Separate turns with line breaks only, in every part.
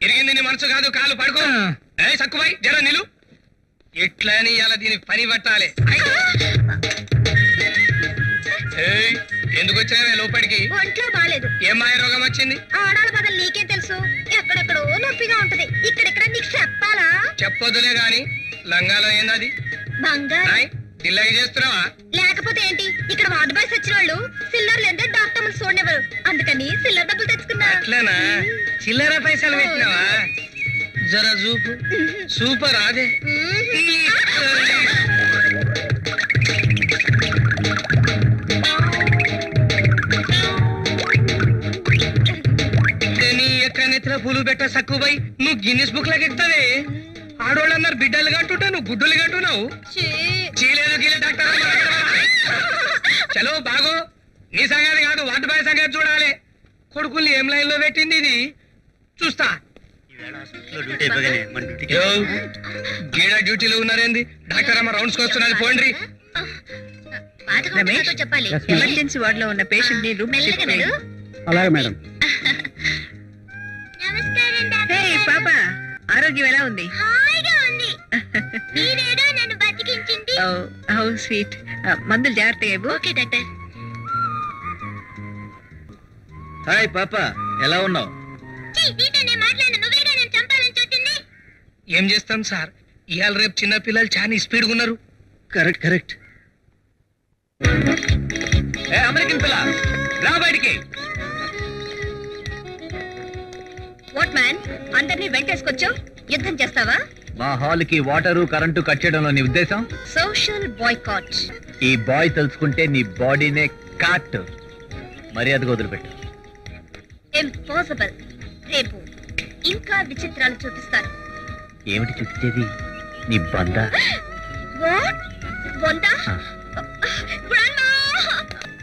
ఇరిగింది నీ మనసు కాదు, కాలు పడుకో. సక్కుబాయి జర నిలు. ఎట్లా అని ఇలా దీని పని పట్టాలి. ఎందుకు వచ్చావే లోపలికి?
ఒంట్లో బాలేదు.
ఏమాయ రోగం వచ్చింది?
ఆడాల బదులు నీకే తెలుసు. ఎక్కడెక్కడో నొప్పిగా ఉంటది. ఇక్కడెక్కడ నీకు చెప్పాలా?
చెప్పొద్దులే గాని లంగాలో ఏందది?
బంగారం.
దిల్లగి చేస్తున్నావా?
లేకపోతే ఏంటి? ఇక్కడ వార్డు బాయ్స్ వచ్చిన వాళ్ళు సిల్లర్ లేదా డాక్టర్లు చూడనివ్వరు. అందుకని సిల్లర్ డబ్బులు తెచ్చుకున్నా.
అట్లనా? చిల్లర పైసలు పెట్టినావా? జర చూపు. సూపర్ అదే. పూలు పెట్ట సక్కుబాయి, నువ్వు గిన్నిస్ బుక్ లాగా ఎక్కుతావే. ఆడోళ్ళన్నారు బిడ్డలు కంటుంటా, నువ్వు గుడ్డలు కంటున్నావు. చీలేదు గీలే డాక్టర్. చలో బాగో, నీ సంగతి కాదు వార్డు బాయ్ సంగతి చూడాలి. కొడుకుల్ని ఏం లైన్ లో పెట్టింది ఇది చూస్తా. గీడ డ్యూటీలో ఉన్నారేంది? డాక్టర్ అమ్మ రౌండ్స్ వస్తున్నది, పోండ్రి.
చెప్పాలి.
ఎమర్జెన్సీ వార్డ్ లో ఉన్న పేషెంట్ ని రూమ్
అలాగే మేడం.
పాప ఆరోగ్యం ఎలా ఉంది? How sweet. మందులు జాగ్రత్తగా ఇవ్వు.
Okay doctor.
హాయ్ పాప, ఎలా ఉన్నావు?
ఏం చేస్తాం సార్, ఇవాళ రేపు చిన్న పిల్లలు చాలా స్పీడ్గా ఉన్నారు.
Correct correct.
అమెరికన్ పిల్ల రా బయటికి.
వాట్ మ్యాన్, అందరినీ వెంటేసుకొచ్చావు? యుద్ధం చేస్తావా?
మా హాల్ కి వాటరు కరెంటు కట్ చేయడంలో నీ ఉద్దేశం?
Social boycott.
ఈ బాయ్ తెలుసుకుంటే నీ బాడీనే కాట్. మర్యాదగా వదిలిపెట్టు.
ఇంపాసిబుల్. రేపు ఇంకా విచిత్రాలు చూపిస్తాను.
ఏమిటి చూపించేది? నీ బంద.
వాట్? బొంద?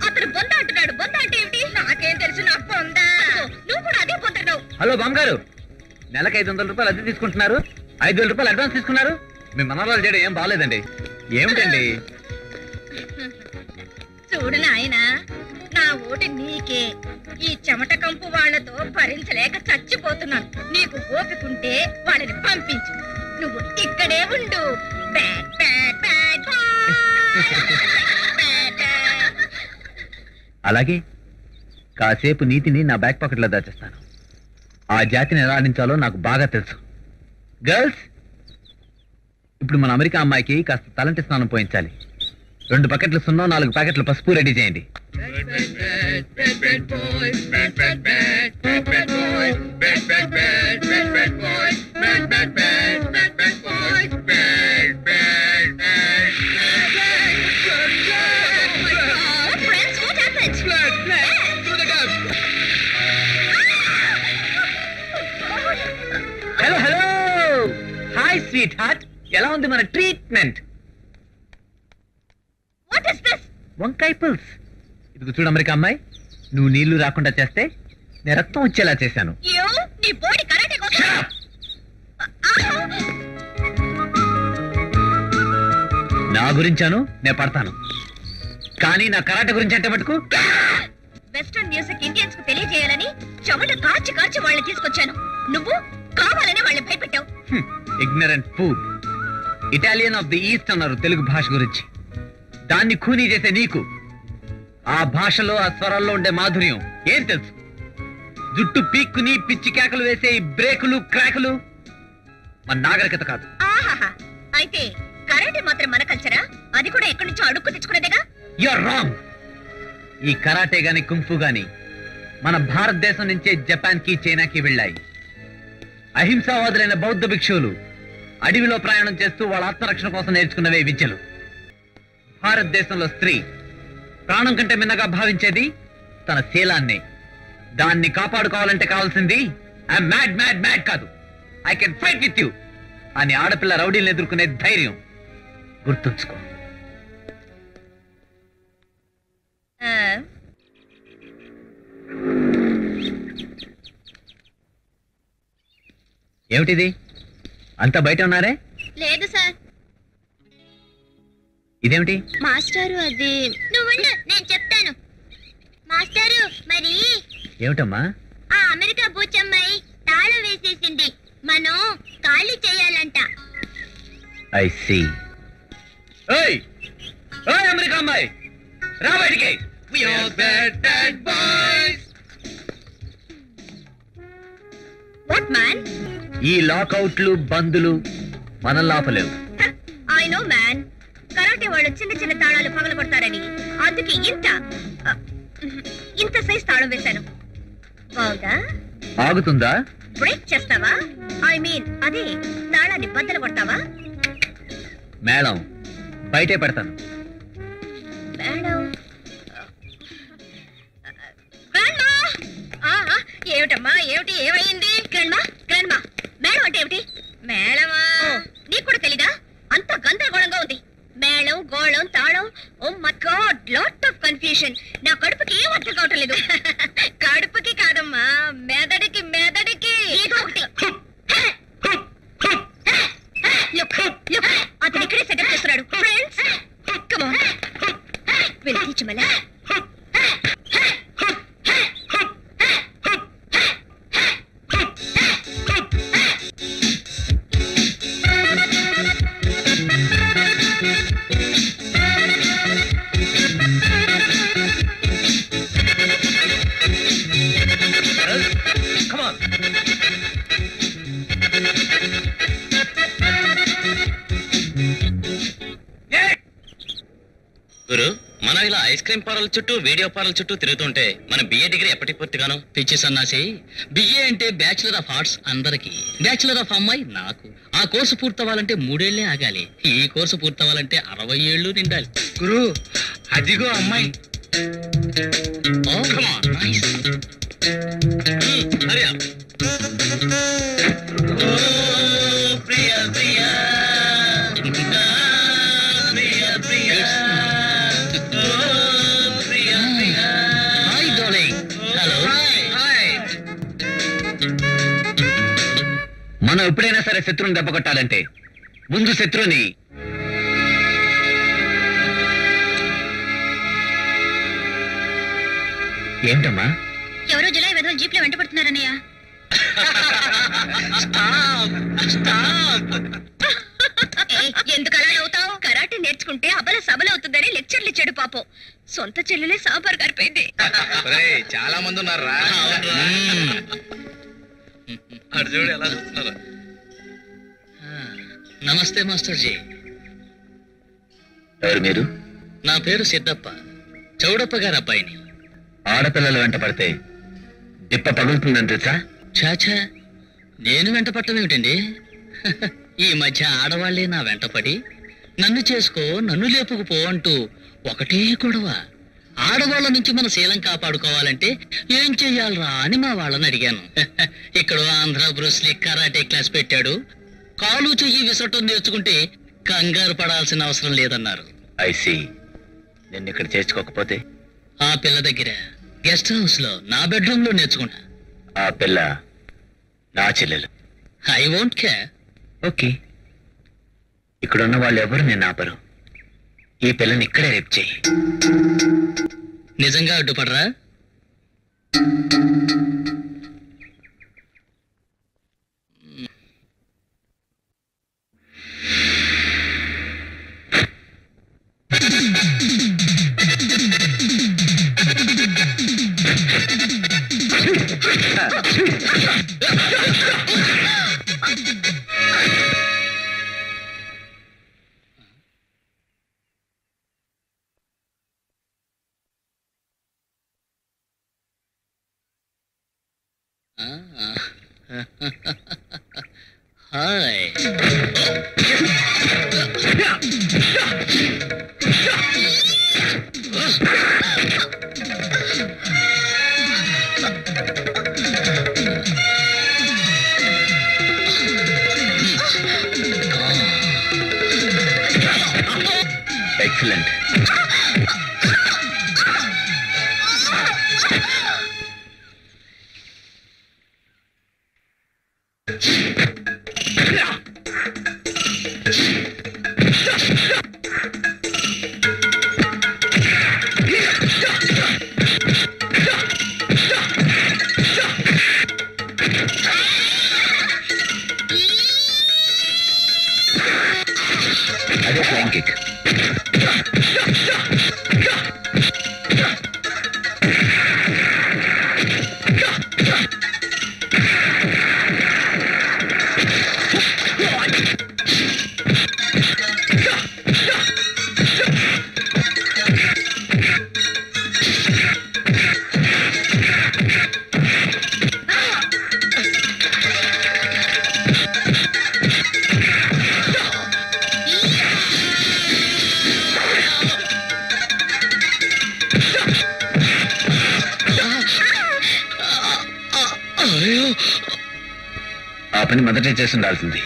అతను బొంద అంటున్నాడు. బొంద అంటే ఏంటి? నాకేం తెలుసు. నా బొంద. నువ్వు కూడా అదే పొందుతున్నావు.
హలో బామ్మగారు, నెలకు 500 రూపాయలు అద్దె తీసుకుంటున్నారు, 5,000 రూపాయలు అడ్వాన్స్ తీసుకున్నారు. మీ మనవరాలు చేయడం ఏం బాగాలేదండి. ఏమిటండి?
చూడు నాయనా, నా ఓటు నీకే. ఈ చెమట కంపు వాళ్లతో భరించలేక చచ్చిపోతున్నాను. నీకు ఓపికంటే వాళ్ళని పంపించు. నువ్వు ఇక్కడే ఉండు.
అలాగే కాసేపు నీతిని నా బ్యాక్ పాకెట్ లో దాచేస్తాను. ఆ జాతిని ఎలా ఆడించాలో నాకు బాగా తెలుసు. గర్ల్స్, ఇప్పుడు మన అమెరికా అమ్మాయికి కాస్త తలంటి స్నానం పోయించాలి. 2 బకెట్లు సున్నా, 4 ప్యాకెట్లు పసుపు రెడీ చేయండి. Hello hello, hi sweet heart, ఎలా ఉంది మన ట్రీట్మెంట్? వంకాయ పుల్స్. ఇదిగో చూడు అమెరికా అమ్మాయి, నువ్వు నీళ్లు రాకుండా చేస్తే నేను రక్తం వచ్చేలా చేశాను. నా గురించాను నేను పడతాను, కానీ నా కరాటే గురించి అంటే మటుకు.
వెస్టర్న్ మ్యూజిక్ ఇండియన్స్ కు తెలియజేయాలని చెమట కార్చి కార్చి వాళ్ళని తీసుకొచ్చాను. నువ్వు కావాలని వాళ్ళని భయపెట్టావు.
Ignorant fool. Italian of the east అన్నారు తెలుగు భాష గురించి. దాన్ని ఖూనీ చేసే నీకు ఆ భాషలో ఆ స్వరాల్లో ఉండే మాధుర్యం ఏం తెలుసు? జుట్టు పీక్కుని పిచ్చి కేకలు వేసే ఈ బ్రేకులు క్రాకులు మన నాగరికత కాదు.
ఆహాహా, అయితే కరాటే మాత్రం మన కల్చరా? అది కూడా ఎక్కడి నుంచో అడుక్కు తెచ్చుకునేదేగా.
You are wrong. ఈ కరాటే గాని కుంఫు గాని మన భారతదేశం నుంచే జపాన్ కి చైనాకి వెళ్ళాయి. అహింసావాదులైన బౌద్ధ భిక్షువులు అడవిలో ప్రయాణం చేస్తూ వాళ్ళ ఆత్మరక్షణ కోసం నేర్చుకున్నవే విద్యలు. భారతదేశంలో స్త్రీ ప్రాణం కంటే మిన్నగా భావించేది తన శీలాన్ని. దాన్ని కాపాడుకోవాలంటే కావాల్సింది ఐ మ్యాడ్ మ్యాడ్ మ్యాడ్ కాదు, I can fight with you అని ఆడపిల్ల రౌడీలను ఎదుర్కొనే ధైర్యం గుర్తుంచుకో. ఏమిటిది? అంతా బయట ఉన్నారే?
లేదు సార్.
ఇదేమిటి?
మాస్టారు అది. నువ్వుండు, నేను చెప్తాను. మాస్టారు మరి
ఏమిటమ్మా?
ఆ అమెరికా బూచమ్మాయి మనం ఖాళీ చేయాలంట.
I see. ఏయ్ ఏయ్ అమెరికా అమ్మాయి రా బయటికి. We are bad boys.
What man?
ఈ లాకౌట్లు బందులు మన లాపలేవు.
I know man. కరాటే వాళ్ళు చిన్న చిన్న తాళాలు పగలగొడతారని అందుకే ఇంత సైజ్ తాళం వేశాను. బాగుందా?
ఆగుతుందా?
బ్రేక్ చేస్తావా? ఐ మీన్ అదే తాళాన్ని బద్దలు కొడతావా?
మేడం బయటే పెడతాను.
మేడం ఏమిటమ్మా ఏమిటి ఏమైంది? గ్రాండ్మా గ్రాండ్మా మేడం అంటే ఏమిటి? మేడమా నీకు కూడా తెలీదా? అంత గందరగోళంగా ఉంది. మేళం గోళం తాళం. Oh my God lot of confusion. నా కడుపుకి ఏం అర్థం కావటం లేదు. కడుపుకి కాదమ్మా మెదడికి మెదడికి ఏదో ఒకటి. అతను ఇక్కడే సెటప్ చేస్తున్నాడు. Friends come on will teach మళ్ళా.
గురు మనం ఇలా ఐస్ క్రీమ్ పార్లర్ చుట్టూ వీడియో పార్లర్ చుట్టూ తిరుగుతుంటే మన బిఏ డిగ్రీ ఎప్పటికి పూర్తిగాను? పిచ్చి సన్నాసి, బిఏ అంటే బ్యాచులర్ ఆఫ్ ఆర్ట్స్ అందరికి, బ్యాచులర్ ఆఫ్ అమ్మాయి నాకు. ఆ కోర్సు పూర్తవ్వాలంటే 3 ఏళ్లే ఆగాలి. ఈ కోర్సు పూర్తవ్వాలంటే 60 ఏళ్ళు నిండాలి.
గురు అదిగో అమ్మాయి.
Oh, come on, nice. Hurry up. Oh, Priya, Priya. Priya, Priya. Oh, Priya, Priya. Hi, darling. Hello.
Hi.
మనం ఎప్పుడైనా సరే శత్రువుని దెబ్బ కొట్టాలంటే ముందు శత్రువుని ఏంటమ్మా?
ఎవరో జులై వెదలు జీప్ లో వెంట పడుతున్నారన్నయ్య. ఎందుకు అలా అవుతావు? కరాటే నేర్చుకుంటే అబల సబల అవుతుందని లెక్చర్లు ఇచ్చాడు పాపం. సొంత చెల్లెలే సాంబార్ గారిపోయింది.
చాలా మంది ఉన్నారా? అటు చూడు ఎలా చూస్తున్నారు.
నమస్తే మాస్టర్ జీ.
ఎవరు మీరు?
నా పేరు సిద్ధప్ప, చౌడప్ప గారి అబ్బాయిని.
ఆడపిల్లలు వెంట పడితే డిప్ప పగులుతుందని తెలుసా?
చాచా, నేను వెంట పట్టం ఏమిటండి? ఈ మధ్య ఆడవాళ్లే నా వెంటపడి నన్ను చేసుకో నన్ను లేపుకుపో అంటూ ఒకటే గొడవ. ఆడవాళ్ల నుంచి మన శీలం కాపాడుకోవాలంటే ఏం చెయ్యాలరా అని మా వాళ్ళని అడిగాను. ఇక్కడ ఆంధ్ర బ్రూస్లీ కరాటే క్లాస్ పెట్టాడు. కాలు చెయ్యి విసరటం నేర్చుకుంటే కంగారు పడాల్సిన అవసరం లేదన్నారు.
ఐసి నిన్ను ఇక్కడ చేర్చుకోకపోతే
ఆ పిల్ల దగ్గర గెస్ట్ హౌస్ లో నా బెడ్రూమ్ లో నేర్చుకుంటా.
ఆ పిల్ల నా చెల్లెలు.
I won't care.
ఓకే, ఇక్కడున్న వాళ్ళు ఎవరు నేను ఆపరు. ఈ పిల్లని ఇక్కడే రేపు చెయ్యి.
నిజంగా అడ్డుపడరా? హాయ్.
ఎక్సలెంట్. పని మొదటే చేసి ఉండాల్సింది.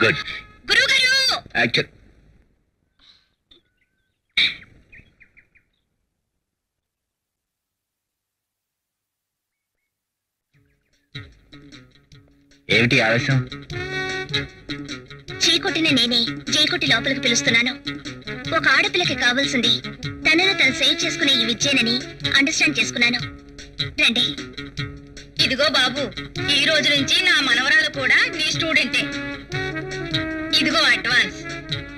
గుడ్.
గురుగారు
యాక్చువల్ ఏమిటి ఆవేశం?
చీకొట్టిన నేనే జైకొట్టి లోపలికి పిలుస్తున్నాను. ఒక ఆడపిల్లకి కావాల్సింది తనను తను సేవ్ చేసుకునే ఈ విద్యేనని అండర్స్టాండ్ చేసుకున్నాను. రండి. ఇదిగో బాబు, ఈ రోజు నుంచి నా మనవరాలు కూడా నీ స్టూడెంటే. ఇదిగో అడ్వాన్స్.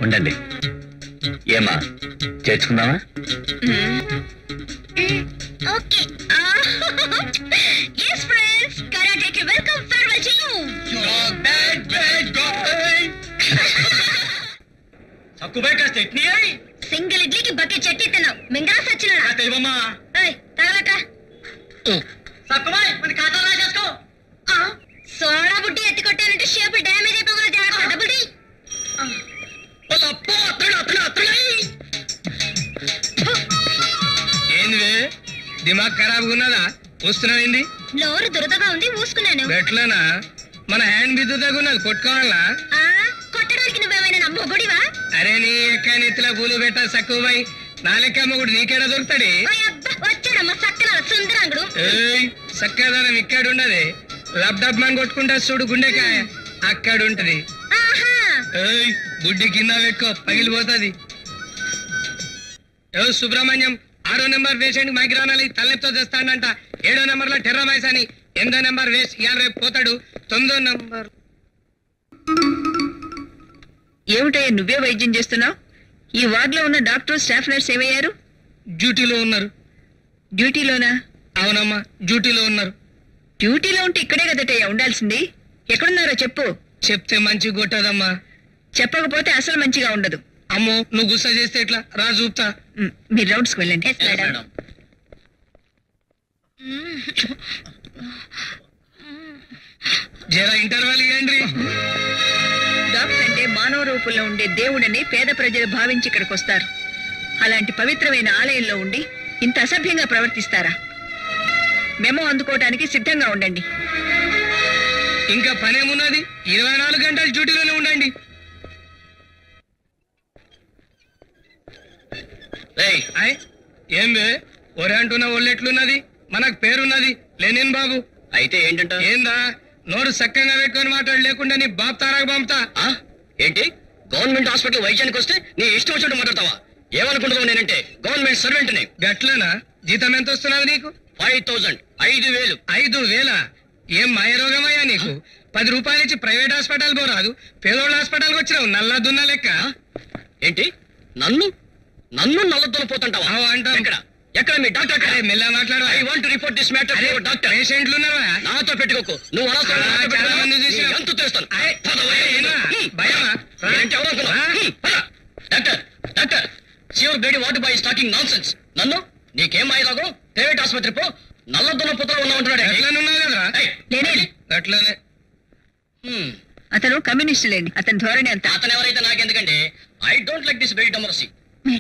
ఉండండి. ఏమా చేర్చుకుందామా?
ఓకే. yes friends, karateకి welcome farewell to you.
Sakkubai కాస్త చట్నీ అయి
సింగిల్ ఇడ్లీకి బకెట్ చట్నీ తిన్నావు. మింగరా సచ్చినాడా?
దైవమ్మా.
ఏయ్ తగలట్రా.
సక్కుబాయ్ మన ఖాతా రాసేసుకో.
సోడా బుడ్డి ఎత్తి కొట్టానంటే షేప్ డ్యామేజ్ అయిపోగల జాగ్రత్త. Double tea.
ఏంది దిమాగ్ ఖరాబ్ ఉన్నదా? వస్తున్నావేంది?
నోరు దురదగా ఉంది, ఊసుకున్నాను.
ఎట్లనా? మన హ్యాండ్ బిద్దుదాగా ఉన్నది, కొట్టుకోవాలా?
కొట్టడానికి నువ్వేమైనా నమ్మొగుడివా?
అరే నీ ఎక్క నెత్తిలో పూలు పెట్ట సక్కుబాయ్. నా లెక్క అమ్మగుడు నీకేడా దొరుకుతాడు?
వచ్చాడమ్మా సక్కన సుందరాంగుడు.
ఏయ్ సక్కదనం ఇక్కడుండది. లబ్డబ్ మని కొట్టుకుంటా చూడు గుండెకాయ, అక్కడుంటది. ఏయ్ బుడ్డి కింద పెట్టుకో, పగిలిపోతుంది. ఏ సుబ్రహ్మణ్యం, 6వ నెంబర్ పేషెంట్ మైగ్రానాలి తలెప్తో తెస్తాడంట. 7వ నెంబర్ లో టెర్రమైస్ అని. 8వ నెంబర్ వేస్ట్ ఇవాళ రేపు పోతాడు. 9వ నెంబర్.
ఏమిటయ్యా నువ్వే వైద్యం చేస్తున్నావు? ఈ వార్డులో ఉన్న డాక్టర్ స్టాఫ్ నర్స్ ఏమయ్యారు?
డ్యూటీలో ఉన్నారు.
డ్యూటీలోనా?
అవునమ్మా, డ్యూటీలో ఉన్నారు.
డ్యూటీలో ఉంటే ఇక్కడే కదటయ్యా ఉండాల్సింది. ఎక్కడున్నారో చెప్పు.
చెప్తే మంచి కొట్టదమ్మా.
చెప్పకపోతే అసలు మంచిగా ఉండదు.
అమ్మో నువ్వు గుస్సా చేస్తే ఎట్లా? రా చూపుతా.
మీరు రౌండ్స్కి వెళ్ళండి.
జరా ఇంటర్వెల్ ఇవ్వండి.
డాక్టర్ అంటే మానవ రూపంలో ఉండే దేవుడని పేద ప్రజలు భావించి ఇక్కడికి వస్తారు. అలాంటి పవిత్రమైన ఆలయంలో ఉండి ఇంత అసభ్యంగా ప్రవర్తిస్తారా? మెమో అందుకోవటానికి సిద్ధంగా ఉండండి.
ఇంకా పనేమున్నది? 24 గంటలు డ్యూటీలోనే ఉండండి. ఏం బే ఒరే అంటున్నా ఒళ్ళెట్లున్నది? మనకు పేరున్నది లేనేన్ బాబు.
అయితే ఏంటంట?
ఏందా నోరు సక్కంగా పెట్టుకొని మాట్లాడు, లేకుండా నీ బాబు తారాకు పంపుతా.
ఏంటి గవర్నమెంట్ హాస్పిటల్ వైద్యానికి వస్తే నీ ఇష్టం వచ్చినట్టు మాట్లాడతావా? ఏమనుకుంటున్నావు? నేనంటే గవర్నమెంట్ సర్వెంట్ ని.
గట్లనా? జీతం ఎంత వస్తున్నది నీకు?
5000. 5000.
5000? ఏం మాయరోగమయ్యా నీకు? 10 రూపాయలు ఇచ్చి ప్రైవేట్ హాస్పిటల్ పోరాదు, పేదోళ్ళ హాస్పిటల్కి వచ్చినావు నల్లా దున్న లెక్క.
ఏంటి నన్ను నల్లదొల పోతుంటావా?
అంటాం.
ఎక్కడ మీ డాక్టర్?
మెల్ల మాట్లాడు.
I want report this matter to your doctor.
పేషెంట్లు ఉన్నావా?
నాతో పెట్టుకోకు. నువ్వు
చాలా మంది చూసినా.
ఎంత చేస్తాను.
భయమా?
Doctor doctor your Bedi what by talking nonsense. నన్ను నీకేం అయ్యేలాగో ప్రైవేట్ ఆసుపత్రి పో. నల్లదొల పోతా ఉన్నావు.
ఎట్లనున్నావు కదరా?
లేనే
అట్లనే.
అతను కమ్యూనిస్ట్ లేని అతని ధోరణి అంతా.
అతను ఎవరైతే నాకెందుకంటే I don't like this very democracy.
నువ్వు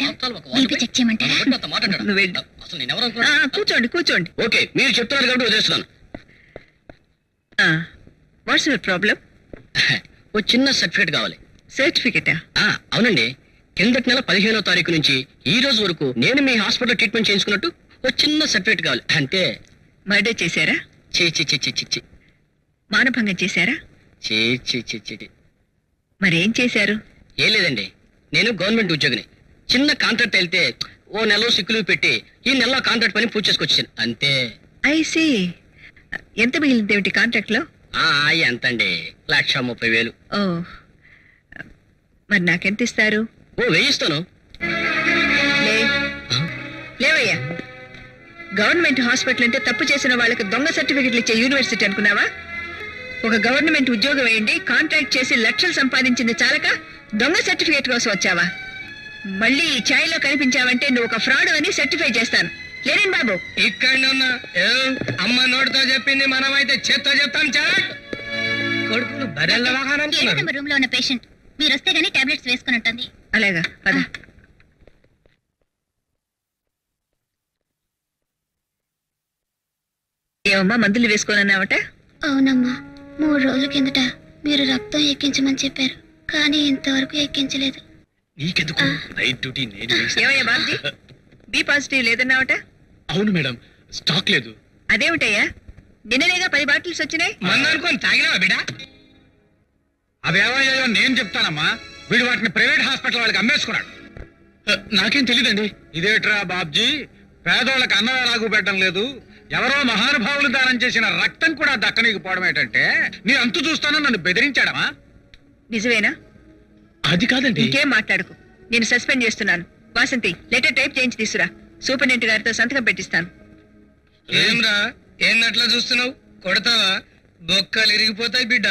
వెళ్ళు.
అసలు నేను ఎవరు?
కూర్చోండి కూర్చోండి.
ఓకే మీరు చెప్తున్నారు కాబట్టి వదిలేస్తున్నాను.
What's your problem?
ఓ చిన్న సర్టిఫికేట్ కావాలి.
సర్టిఫికేటా?
అవునండి. కిందటి నెల 15వ తారీఖు నుంచి ఈ రోజు వరకు నేను మీ హాస్పిటల్ ట్రీట్మెంట్ చేయించుకున్నట్టు ఓ చిన్న సర్టిఫికేట్ కావాలి అంతే.
మర్డర్ చేశారా?
చీ.
మానభంగం చేశారా?
చీ.
మరేం చేశారు?
ఏం లేదండి, నేను గవర్నమెంట్ ఉద్యోగిని. చిన్న కాంట్రాక్ట్ వెళ్తే ఓ నెలలో సిక్కులు పెట్టి ఈ నెలలో కాంట్రాక్ట్ పని పూర్తి చేసుకొచ్చాను అంతే.
ఐసీ. ఎంత మిగిలింది ఏమిటి కాంట్రాక్ట్ లో?
ఎంతండి? 1,30,000.
ఓ, మరి నాకెంత ఇస్తారు?
ఓ 1000 ఇస్తాను.
లేవయ్యా, గవర్నమెంట్ హాస్పిటల్ అంటే తప్పు చేసిన వాళ్ళకి దొంగ సర్టిఫికెట్లు ఇచ్చే యూనివర్సిటీ అనుకున్నావా? ఒక గవర్నమెంట్ ఉద్యోగం వేయండి, కాంట్రాక్ట్ చేసి లక్షలు సంపాదించింది చాలక దొంగ సర్టిఫికేట్ కోసం వచ్చావా? మళ్ళీ ఈ ఛాయలో కనిపించావంటే నువ్వు ఒక ఫ్రాడ్ అని సర్టిఫై చేస్తాను. లేని బాబు
ఇక్కడనే ఉన్నా. అమ్మ నోటితో చెప్పింది, మనమైతే చేత్తో చెప్తాం. చాట్ కొడుకులు బరెల్ల వాహనం.
రూమ్ లో ఉన్న పేషెంట్ మీరు వస్తే గానీ టాబ్లెట్స్ వేసుకుని ఉంటుంది.
అలాగా పద. ఏమమ్మా మందులు వేసుకోనన్నావట?
అవునమ్మా, 3 రోజుల కిందట మీరు రక్తం ఎక్కించమని చెప్పారు, కానీ ఇంతవరకు ఎక్కించలేదు.
నీకెందుకు నైట్ డ్యూటీ నేను వేశాను.
ఏమయ్యా బాబ్జీ, బి పాజిటివ్ లేదన్నావట?
అవును మేడం, స్టాక్ లేదు.
అదేమిటయ్యా, నిన్ననేగా 10 బాటిల్స్ వచ్చినాయి.
మందు అనుకొని తాగినావా బిడ్డ?
అవేమయ్యాయో నేను చెప్తానమ్మా. వీడు వాటిని ప్రైవేట్ హాస్పిటల్ వాళ్ళకి అమ్మేసుకున్నాడు.
నాకేం తెలీదండి.
ఇదేట్రా బాబ్జీ, పేదోళ్ళకి అన్నం ఎలాగూ పెట్టడం లేదు, ఎవరో మహానుభావులు దానం చేసిన రక్తం కూడా దక్కనీకపోవడం ఏంటంటే నీ అంతు చూస్తానని నన్ను బెదిరించాడమా?
నిజమేనా?
అది కాదండి.
ఇంకేం మాట్లాడుకు, నేను సస్పెండ్ చేస్తున్నాను. వాసంతి, లెటర్ టైప్ చేయించి తీసుకురా, సూపరింటెండెంట్ గారితో సంతకం పెట్టిస్తాను.
ఏంరా ఏందట్లా చూస్తున్నావు? కొడతావా? బొక్కలు ఇరిగిపోతాయి బిడ్డ.